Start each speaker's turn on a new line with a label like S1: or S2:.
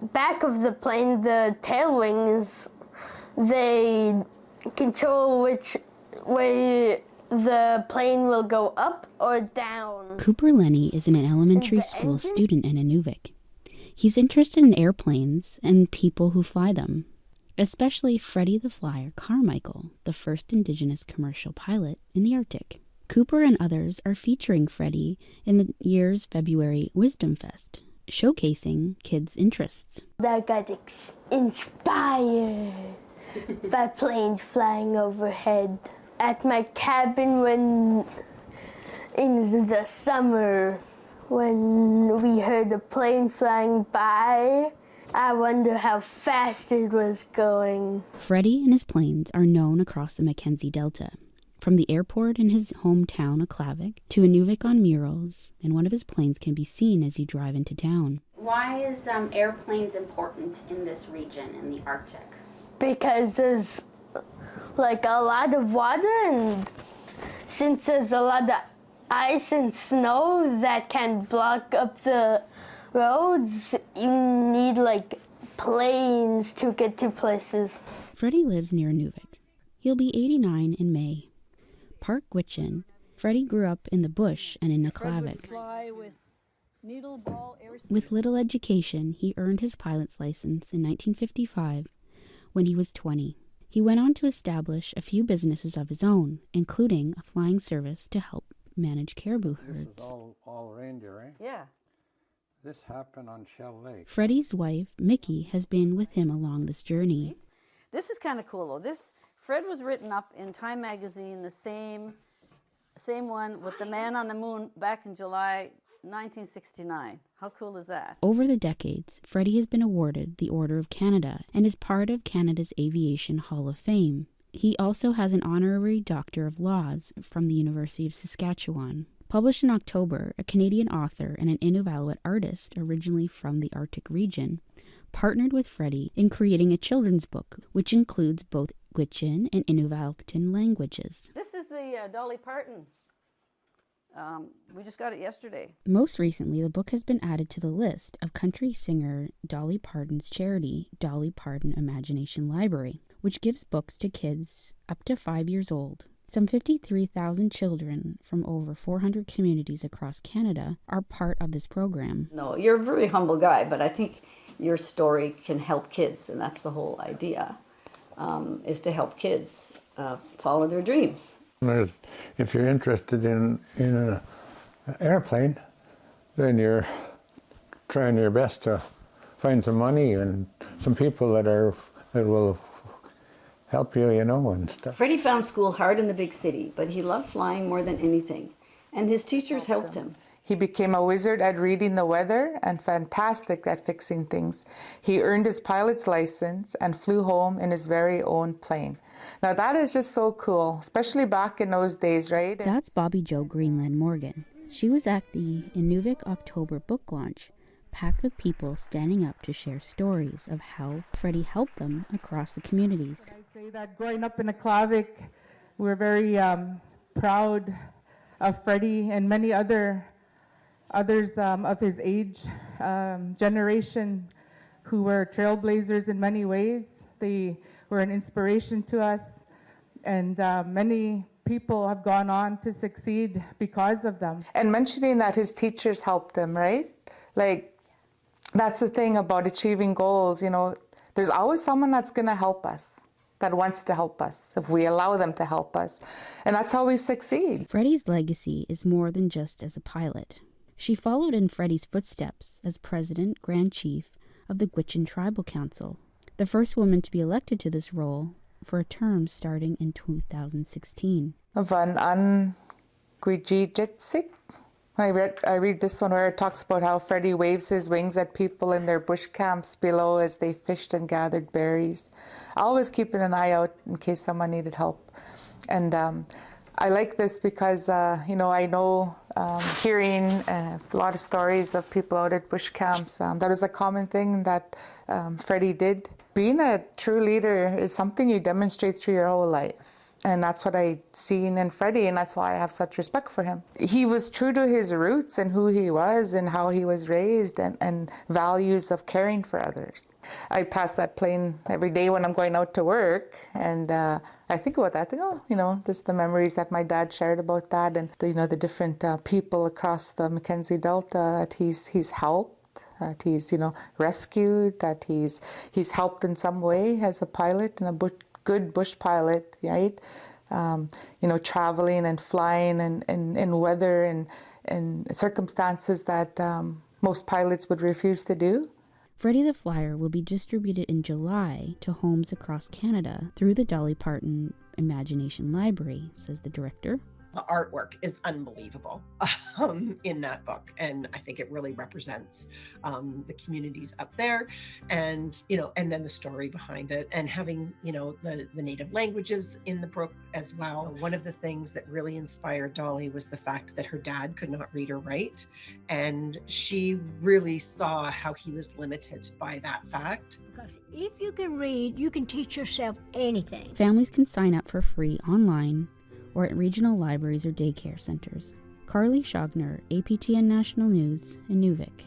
S1: back of the plane, the tail wings, they control which way the plane will go up or down.
S2: Cooper Lenny is an elementary school student in Inuvik. He's interested in airplanes and people who fly them, especially Freddie the Flyer Carmichael, the first indigenous commercial pilot in the Arctic. Cooper and others are featuring Freddie in the year's February Wisdom Fest, showcasing kids' interests.
S1: I got inspired by planes flying overhead. At my cabin when in the summer, when we heard a plane flying by, I wonder how fast it was going.
S2: Freddie and his planes are known across the Mackenzie Delta, from the airport in his hometown Aklavik to Inuvik on murals, and one of his planes can be seen as you drive into town.
S3: Why is airplanes important in this region, in the Arctic?
S1: Because there's like a lot of water, and since there's a lot of ice and snow that can block up the roads, you need like planes to get to places.
S2: Freddie lives near Inuvik. He'll be 89 in May. Park Gwich'in. Freddie grew up in the bush and in Aklavik. With little education, he earned his pilot's license in 1955 when he was 20. He went on to establish a few businesses of his own, including a flying service to help manage caribou herds.
S4: This is all reindeer, right?
S5: Yeah.
S4: This happened on Shell Lake.
S2: Freddie's wife, Mickey, has been with him along this journey.
S5: This is kind of cool, though. Fred was written up in Time magazine, the same one with the Man on the Moon back in July 1969. How cool is that?
S2: Over the decades, Freddie has been awarded the Order of Canada and is part of Canada's Aviation Hall of Fame. He also has an honorary Doctor of Laws from the University of Saskatchewan. Published in October, a Canadian author and an Inuvialuit artist, originally from the Arctic region, partnered with Freddie in creating a children's book, which includes both Gwich'in and Inuvialuitan languages.
S5: This is the Dolly Parton. We just got it yesterday.
S2: Most recently, the book has been added to the list of country singer Dolly Parton's charity, Dolly Parton Imagination Library, which gives books to kids up to 5 years old. Some 53,000 children from over 400 communities across Canada are part of this program.
S5: No, you're a very humble guy, but I think your story can help kids, and that's the whole idea, is to help kids follow their dreams.
S4: If you're interested in an airplane, then you're trying your best to find some money and some people that will help you, and stuff.
S5: Freddie found school hard in the big city, but he loved flying more than anything, and his teachers helped him.
S6: He became a wizard at reading the weather and fantastic at fixing things. He earned his pilot's license and flew home in his very own plane. Now that is just so cool, especially back in those days, right?
S2: That's Bobby Jo Greenland Morgan. She was at the Inuvik October book launch, packed with people standing up to share stories of how Freddie helped them across the communities.
S7: I say that growing up in Aklavik, we're very proud of Freddie and many others of his age generation who were trailblazers in many ways. They were an inspiration to us, and many people have gone on to succeed because of them.
S6: And mentioning that his teachers helped him, right? Like, that's the thing about achieving goals, there's always someone that's going to help us, that wants to help us, if we allow them to help us. And that's how we succeed.
S2: Freddie's legacy is more than just as a pilot. She followed in Freddie's footsteps as President Grand Chief of the Gwich'in Tribal Council, the first woman to be elected to this role for a term starting in 2016.
S6: Van Gwijijitsik. I read this one where it talks about how Freddie waves his wings at people in their bush camps below as they fished and gathered berries, always keeping an eye out in case someone needed help. And I like this because, I know hearing a lot of stories of people out at bush camps, that was a common thing that Freddie did. Being a true leader is something you demonstrate through your whole life. And that's what I seen in Freddie, and that's why I have such respect for him. He was true to his roots and who he was and how he was raised, and values of caring for others. I pass that plane every day when I'm going out to work, and I think about that. I think, oh, you know, just the memories that my dad shared about that, and the, you know, the different people across the Mackenzie Delta that he's helped, that he's, you know, rescued, that he's helped in some way as a pilot and a good bush pilot, right? You know, traveling and flying in weather and circumstances that most pilots would refuse to do.
S2: Freddie the Flyer will be distributed in July to homes across Canada through the Dolly Parton Imagination Library, says the director.
S8: The artwork is unbelievable in that book, and I think it really represents the communities up there, and you know, and then the story behind it, and having, you know, the native languages in the book as well. One of the things that really inspired Dolly was the fact that her dad could not read or write, and she really saw how he was limited by that fact.
S9: Because if you can read, you can teach yourself anything.
S2: Families can sign up for free online or at regional libraries or daycare centers. Carly Schogner, APTN National News in Nuvik.